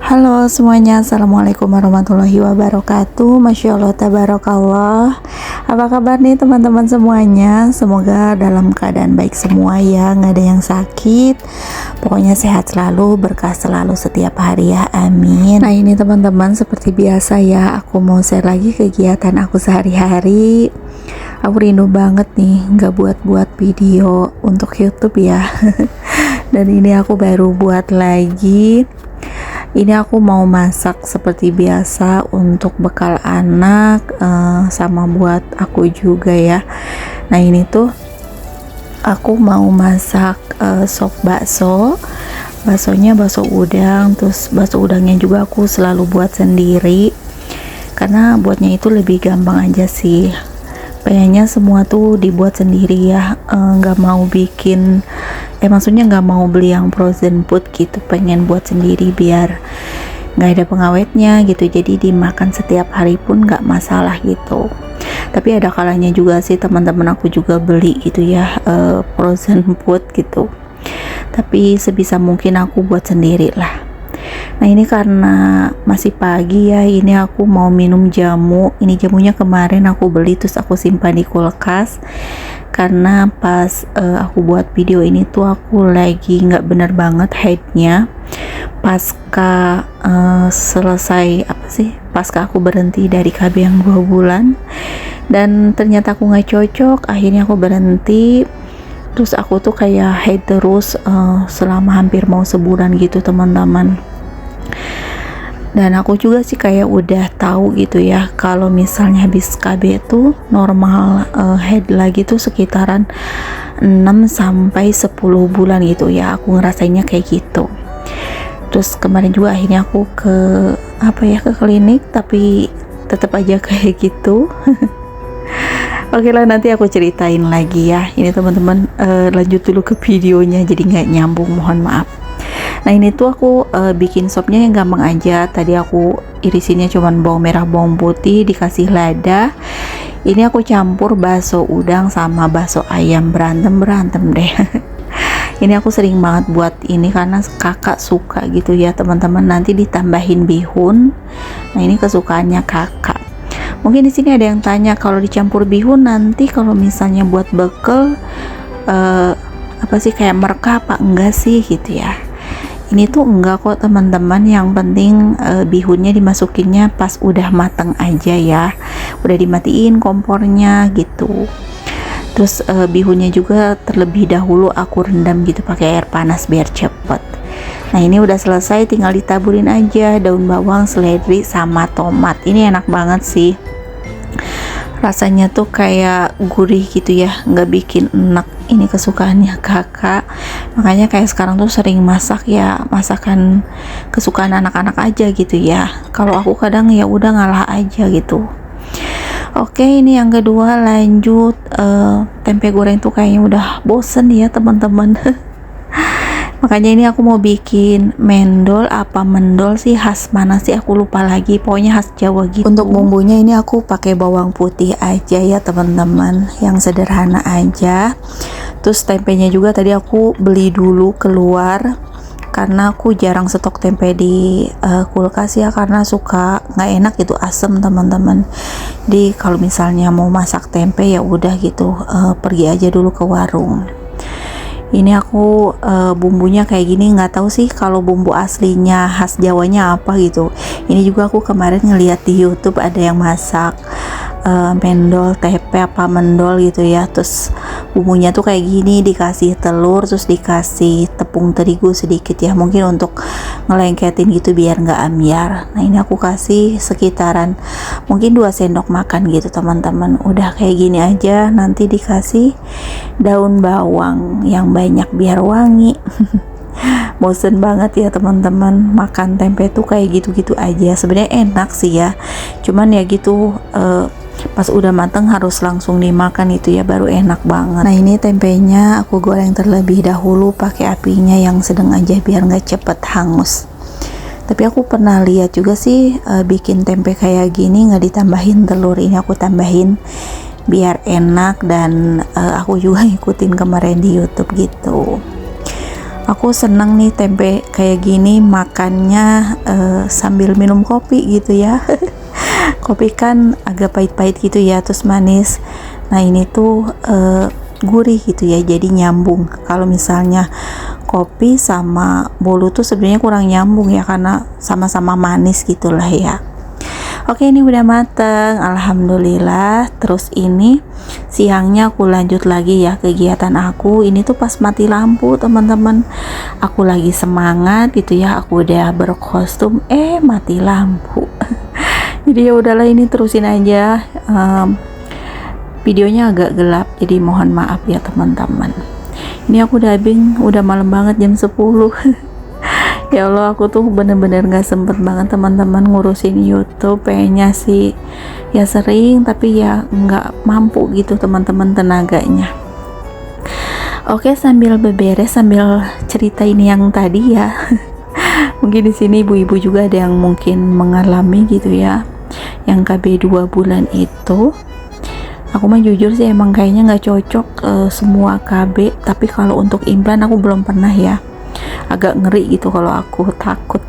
Halo semuanya, Assalamualaikum warahmatullahi wabarakatuh. Masya Allah, tabarakallah. Apa kabar nih teman-teman semuanya? Semoga dalam keadaan baik semua ya, nggak ada yang sakit. Pokoknya sehat selalu, berkah selalu setiap hari ya, amin. Nah ini teman-teman, seperti biasa ya, aku mau share lagi kegiatan aku sehari-hari. Aku rindu banget nih nggak buat-buat video untuk YouTube ya. Dan ini aku baru buat lagi. Ini aku mau masak seperti biasa untuk bekal anak, sama buat aku juga ya. Nah ini tuh aku mau masak sop bakso. Baksonya bakso udang, terus bakso udangnya juga aku selalu buat sendiri karena buatnya itu lebih gampang aja sih. Pengennya semua tuh dibuat sendiri ya, nggak mau bikin maksudnya nggak mau beli yang frozen food gitu, pengen buat sendiri biar nggak ada pengawetnya gitu, jadi dimakan setiap hari pun nggak masalah gitu. Tapi ada kalanya juga sih teman-teman aku juga beli gitu ya, frozen food gitu, tapi sebisa mungkin aku buat sendiri lah. Nah ini karena masih pagi ya, ini aku mau minum jamu. Ini jamunya kemarin aku beli terus aku simpan di kulkas karena pas aku buat video ini tuh aku lagi nggak bener banget haidnya pasca selesai pasca aku berhenti dari KB yang 2 bulan, dan ternyata aku nggak cocok. Akhirnya aku berhenti, terus aku tuh kayak haid terus selama hampir mau sebulan gitu teman-teman. Dan aku juga sih kayak udah tahu gitu ya, kalau misalnya habis KB itu normal haid lagi tuh sekitaran 6 sampai 10 bulan gitu ya, aku ngerasainnya kayak gitu. Terus kemarin juga akhirnya aku ke klinik, tapi tetap aja kayak gitu. Oke lah, nanti aku ceritain lagi ya. Ini teman-teman, lanjut dulu ke videonya, jadi nggak nyambung, mohon maaf. Nah ini tuh aku bikin sopnya yang gampang aja. Tadi aku irisinnya cuman bawang merah, bawang putih, dikasih lada. Ini aku campur bakso udang sama bakso ayam, berantem deh. Ini aku sering banget buat ini karena kakak suka gitu ya teman-teman. Nanti ditambahin bihun. Nah ini kesukaannya kakak. Mungkin di sini ada yang tanya, kalau dicampur bihun nanti kalau misalnya buat bekel kayak merekah apa enggak sih gitu ya. Ini tuh enggak kok teman-teman, yang penting bihunnya dimasukinnya pas udah mateng aja ya, udah dimatiin kompornya gitu. Terus bihunnya juga terlebih dahulu aku rendam gitu pakai air panas biar cepet. Nah ini udah selesai, tinggal ditaburin aja daun bawang, seledri, sama tomat. Ini enak banget sih, rasanya tuh kayak gurih gitu ya, nggak bikin enak. Ini kesukaannya kakak, makanya kayak sekarang tuh sering masak ya, masakan kesukaan anak-anak aja gitu ya. Kalau aku kadang ya udah ngalah aja gitu. Oke, ini yang kedua, lanjut tempe goreng tuh kayaknya udah bosen ya teman-teman. Makanya ini aku mau bikin mendol mendol sih, khas mana sih aku lupa lagi, pokoknya khas Jawa gitu. Untuk bumbunya ini aku pakai bawang putih aja ya teman-teman, yang sederhana aja. Terus tempenya juga tadi aku beli dulu keluar karena aku jarang stok tempe di kulkas ya, karena suka nggak enak gitu, asem teman-teman. Jadi kalau misalnya mau masak tempe ya udah gitu, pergi aja dulu ke warung. Ini aku bumbunya kayak gini, nggak tahu sih kalau bumbu aslinya khas Jawanya apa gitu. Ini juga aku kemarin ngeliat di YouTube ada yang masak mendol tepe mendol gitu ya. Terus bumbunya tuh kayak gini, dikasih telur, terus dikasih tepung terigu sedikit ya, mungkin untuk ngelengketin gitu biar nggak ambiar. Nah ini aku kasih sekitaran mungkin 2 sendok makan gitu teman-teman. Udah kayak gini aja, nanti dikasih daun bawang yang banyak biar wangi. Bosen banget ya teman-teman, makan tempe tuh kayak gitu-gitu aja. Sebenarnya enak sih ya, cuman ya gitu, pas udah mateng harus langsung dimakan itu ya, baru enak banget. Nah ini tempenya aku goreng terlebih dahulu pakai apinya yang sedang aja biar nggak cepet hangus. Tapi aku pernah lihat juga sih bikin tempe kayak gini nggak ditambahin telur. Ini aku tambahin biar enak, dan aku juga ngikutin kemarin di YouTube gitu. Aku seneng nih tempe kayak gini makannya sambil minum kopi gitu ya. Kopi kan agak pahit-pahit gitu ya, terus manis. Nah ini tuh gurih gitu ya, jadi nyambung. Kalau misalnya kopi sama bolu tuh sebenarnya kurang nyambung ya, karena sama-sama manis gitulah ya. Oke, ini udah mateng, alhamdulillah. Terus ini siangnya aku lanjut lagi ya kegiatan aku. Ini tuh pas mati lampu teman-teman, aku lagi semangat gitu ya, aku udah berkostum, mati lampu. Jadi ya udahlah, ini terusin aja. Videonya agak gelap, jadi mohon maaf ya teman-teman. Ini aku dubbing udah malam banget, jam 10. Ya Allah, aku tuh bener-bener gak sempet banget teman-teman ngurusin YouTube. Pengennya sih ya sering, tapi ya nggak mampu gitu teman-teman tenaganya. Oke, sambil beberes sambil cerita ini yang tadi ya. Mungkin di sini ibu-ibu juga ada yang mungkin mengalami gitu ya, yang KB 2 bulan itu. Aku mah jujur sih emang kayaknya nggak cocok semua KB, tapi kalau untuk implan aku belum pernah ya, agak ngeri gitu kalau aku, takut.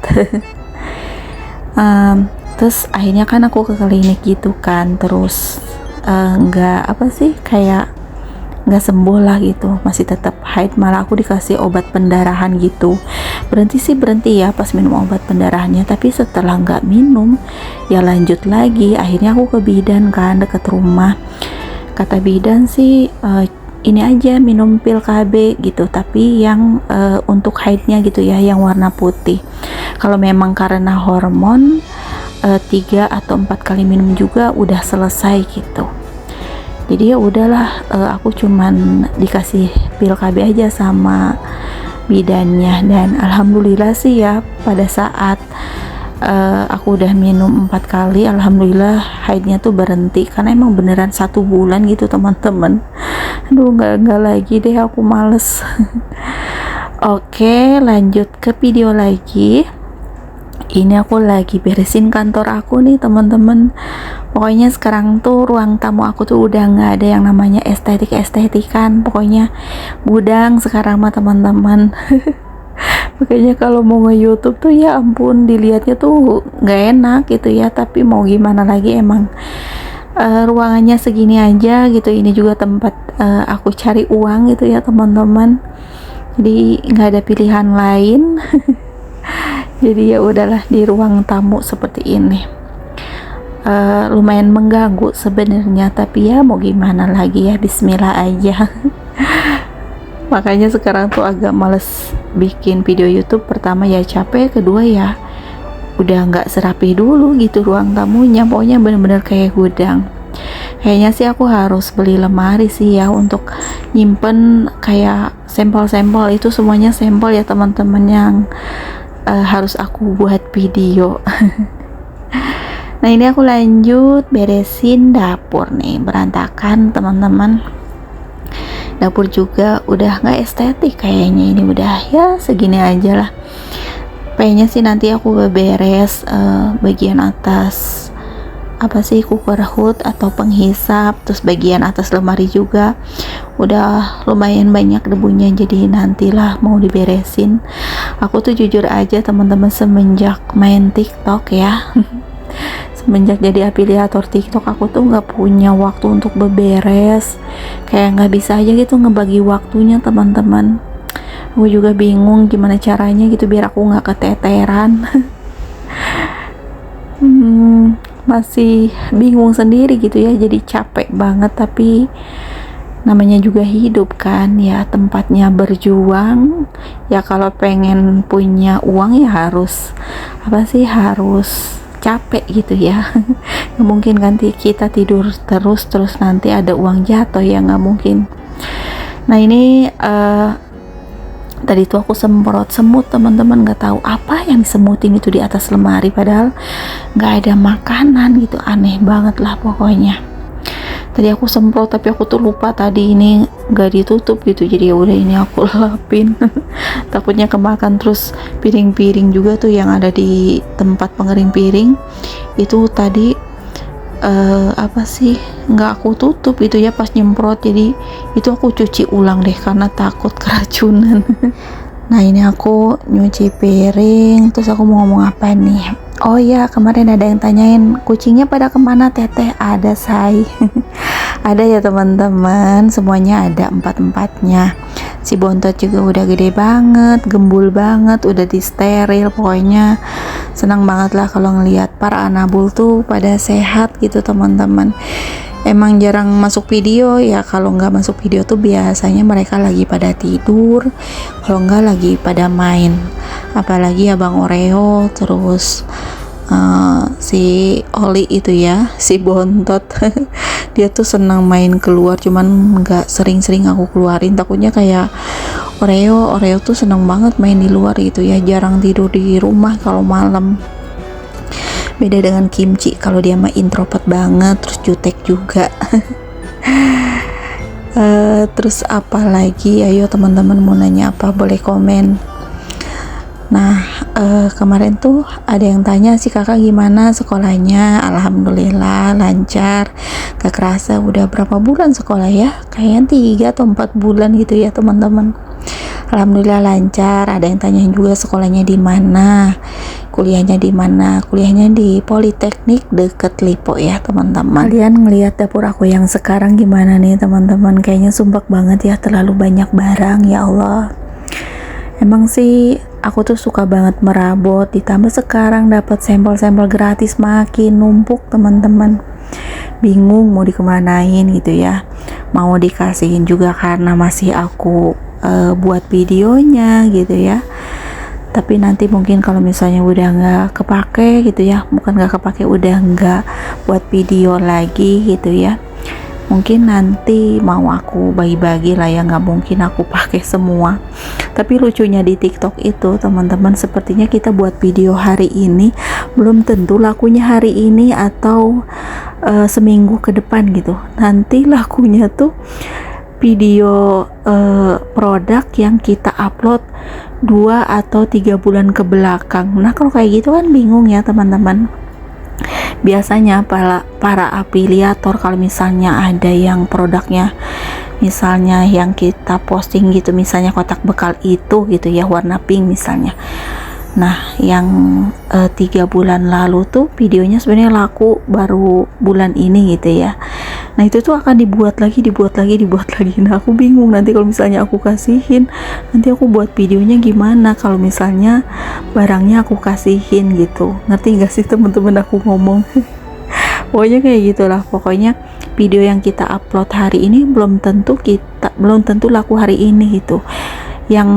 Terus akhirnya kan aku ke klinik gitu kan, terus nggak apa sih, kayak nggak sembuh lah gitu, masih tetap haid, malah aku dikasih obat pendarahan gitu. Berhenti sih berhenti ya pas minum obat pendarahannya, tapi setelah nggak minum ya lanjut lagi. Akhirnya aku ke bidan kan, deket rumah. Kata bidan sih ini aja minum pil KB gitu, tapi yang untuk haidnya gitu ya, yang warna putih. Kalau memang karena hormon 3 atau 4 kali minum juga udah selesai gitu. Jadi ya udahlah, aku cuman dikasih pil KB aja sama bidannya, dan alhamdulillah sih ya pada saat aku udah minum 4 kali, alhamdulillah haidnya tuh berhenti, karena emang beneran 1 bulan gitu teman-teman. Aduh, nggak lagi deh, aku males. Oke, lanjut ke video lagi. Ini aku lagi beresin kantor aku nih teman-teman. Pokoknya sekarang tuh ruang tamu aku tuh udah nggak ada yang namanya estetik-estetikan, pokoknya gudang sekarang mah teman-teman. Makanya kalau mau nge-YouTube tuh ya ampun, dilihatnya tuh nggak enak gitu ya, tapi mau gimana lagi, emang ruangannya segini aja gitu. Ini juga tempat aku cari uang gitu ya teman-teman, jadi nggak ada pilihan lain. Jadi ya udahlah di ruang tamu seperti ini. Lumayan mengganggu sebenarnya, tapi ya mau gimana lagi ya, bismillah aja. Makanya sekarang tuh agak males bikin video YouTube. Pertama ya capek, kedua ya udah nggak serapi dulu gitu ruang tamunya, pokoknya bener-bener kayak gudang. Kayaknya sih aku harus beli lemari sih ya, untuk nyimpen kayak sampel-sampel. Itu semuanya sampel ya teman-teman, yang harus aku buat video. Nah ini aku lanjut beresin dapur nih, berantakan teman-teman. Dapur juga udah nggak estetik kayaknya, ini udah ya segini aja lah. Kayaknya sih nanti aku beres bagian atas apa sih, cooker hood atau penghisap, terus bagian atas lemari juga udah lumayan banyak debunya, jadi nantilah mau diberesin. Aku tuh jujur aja teman-teman, semenjak main TikTok ya, semenjak jadi afiliator TikTok, aku tuh nggak punya waktu untuk beberes, kayak nggak bisa aja gitu ngebagi waktunya teman-teman. Aku juga bingung gimana caranya gitu biar aku nggak keteteran. Masih bingung sendiri gitu ya, jadi capek banget. Tapi namanya juga hidup kan ya, tempatnya berjuang ya. Kalau pengen punya uang ya harus apa sih, harus capek gitu ya. Nggak mungkin kan kita tidur terus nanti ada uang jatuh ya, nggak mungkin. Nah ini tadi tuh aku semprot semut teman-teman, nggak tahu apa yang disemutin itu di atas lemari, padahal nggak ada makanan gitu, aneh banget lah pokoknya. Tadi aku semprot tapi aku tuh lupa tadi ini nggak ditutup gitu, jadi ya udah ini aku lapin. Takutnya kemakan. Terus piring-piring juga tuh yang ada di tempat pengering piring itu tadi apa sih, nggak aku tutup gitu ya pas nyemprot, jadi itu aku cuci ulang deh karena takut keracunan. Nah ini aku nyuci piring, terus aku mau ngomong apa nih? Oh ya, kemarin ada yang tanyain kucingnya pada kemana Teteh? Ada say. Ada ya teman-teman, semuanya ada empat-empatnya. Si Bontot juga udah gede banget, gembul banget, udah disteril. Pokoknya senang banget lah kalau ngelihat para anabul tuh pada sehat gitu teman-teman. Emang jarang masuk video ya, kalau nggak masuk video tuh biasanya mereka lagi pada tidur, kalau nggak lagi pada main. Apalagi abang Oreo, terus si Oli itu ya, si Bontot. Dia tuh senang main keluar, cuman nggak sering-sering aku keluarin, takutnya kayak Oreo tuh senang banget main di luar gitu ya, jarang tidur di rumah kalau malam. Beda dengan Kimchi, kalau dia mah introvert banget, terus jutek juga. Terus apa lagi? Ayo teman-teman mau nanya apa, boleh komen. Nah kemarin tuh ada yang tanya sih kakak gimana sekolahnya. Alhamdulillah lancar, gak kerasa udah berapa bulan sekolah ya, kayaknya 3 atau 4 bulan gitu ya teman-teman. Alhamdulillah lancar. Ada yang tanyain juga sekolahnya di mana, kuliahnya di mana. Kuliahnya di Politeknik deket Lipo ya teman-teman. Kalian ngelihat dapur aku yang sekarang gimana nih teman-teman? Kayaknya sumpek banget ya, terlalu banyak barang ya Allah. Emang sih aku tuh suka banget merabot, ditambah sekarang dapat sampel-sampel gratis makin numpuk teman-teman. Bingung mau dikemanain gitu ya. Mau dikasihin juga karena masih aku buat videonya gitu ya. Tapi nanti mungkin kalau misalnya udah nggak kepake gitu ya, bukan nggak kepake, udah nggak buat video lagi gitu ya, mungkin nanti mau aku bagi-bagi lah ya, nggak mungkin aku pakai semua. Tapi lucunya di TikTok itu teman-teman, sepertinya kita buat video hari ini belum tentu lakunya hari ini atau seminggu ke depan gitu. Nanti lakunya tuh video produk yang kita upload 2 atau 3 bulan ke belakang. Nah kalau kayak gitu kan bingung ya teman-teman. Biasanya para afiliator kalau misalnya ada yang produknya misalnya yang kita posting gitu, misalnya kotak bekal itu gitu ya, warna pink misalnya. Nah yang 3 bulan lalu tuh videonya sebenarnya laku baru bulan ini gitu ya. Nah itu tuh akan dibuat lagi. Nah aku bingung nanti kalau misalnya aku kasihin, nanti aku buat videonya gimana kalau misalnya barangnya aku kasihin gitu. Ngerti gak sih temen-temen aku ngomong? Pokoknya kayak gitulah. Pokoknya video yang kita upload hari ini belum tentu laku hari ini gitu. Yang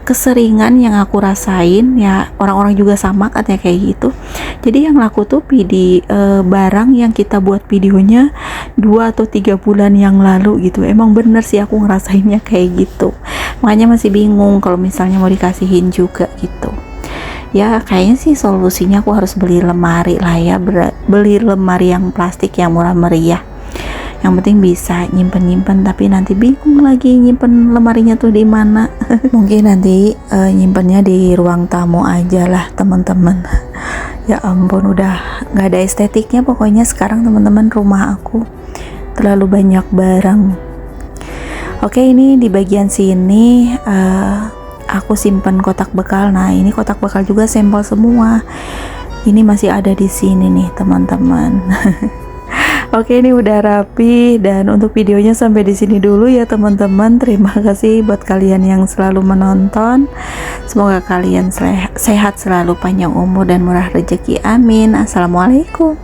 keseringan yang aku rasain ya, orang-orang juga sama kan ya kayak gitu. Jadi yang laku tuh barang yang kita buat videonya 2 atau 3 bulan yang lalu gitu. Emang bener sih aku ngerasainnya kayak gitu. Makanya masih bingung kalau misalnya mau dikasihin juga gitu. Ya kayaknya sih solusinya aku harus beli lemari lah ya, beli lemari yang plastik yang murah meriah. Yang penting bisa nyimpen, tapi nanti bingung lagi nyimpen lemarinya tuh di mana. Mungkin nanti nyimpennya di ruang tamu aja lah teman-teman. Ya ampun, udah nggak ada estetiknya pokoknya sekarang teman-teman, rumah aku terlalu banyak barang. Oke, ini di bagian sini aku simpen kotak bekal. Nah ini kotak bekal juga sampel semua. Ini masih ada di sini nih teman-teman. Oke, ini udah rapi, dan untuk videonya sampai di sini dulu ya teman-teman. Terima kasih buat kalian yang selalu menonton. Semoga kalian sehat selalu, panjang umur dan murah rezeki. Amin. Assalamualaikum.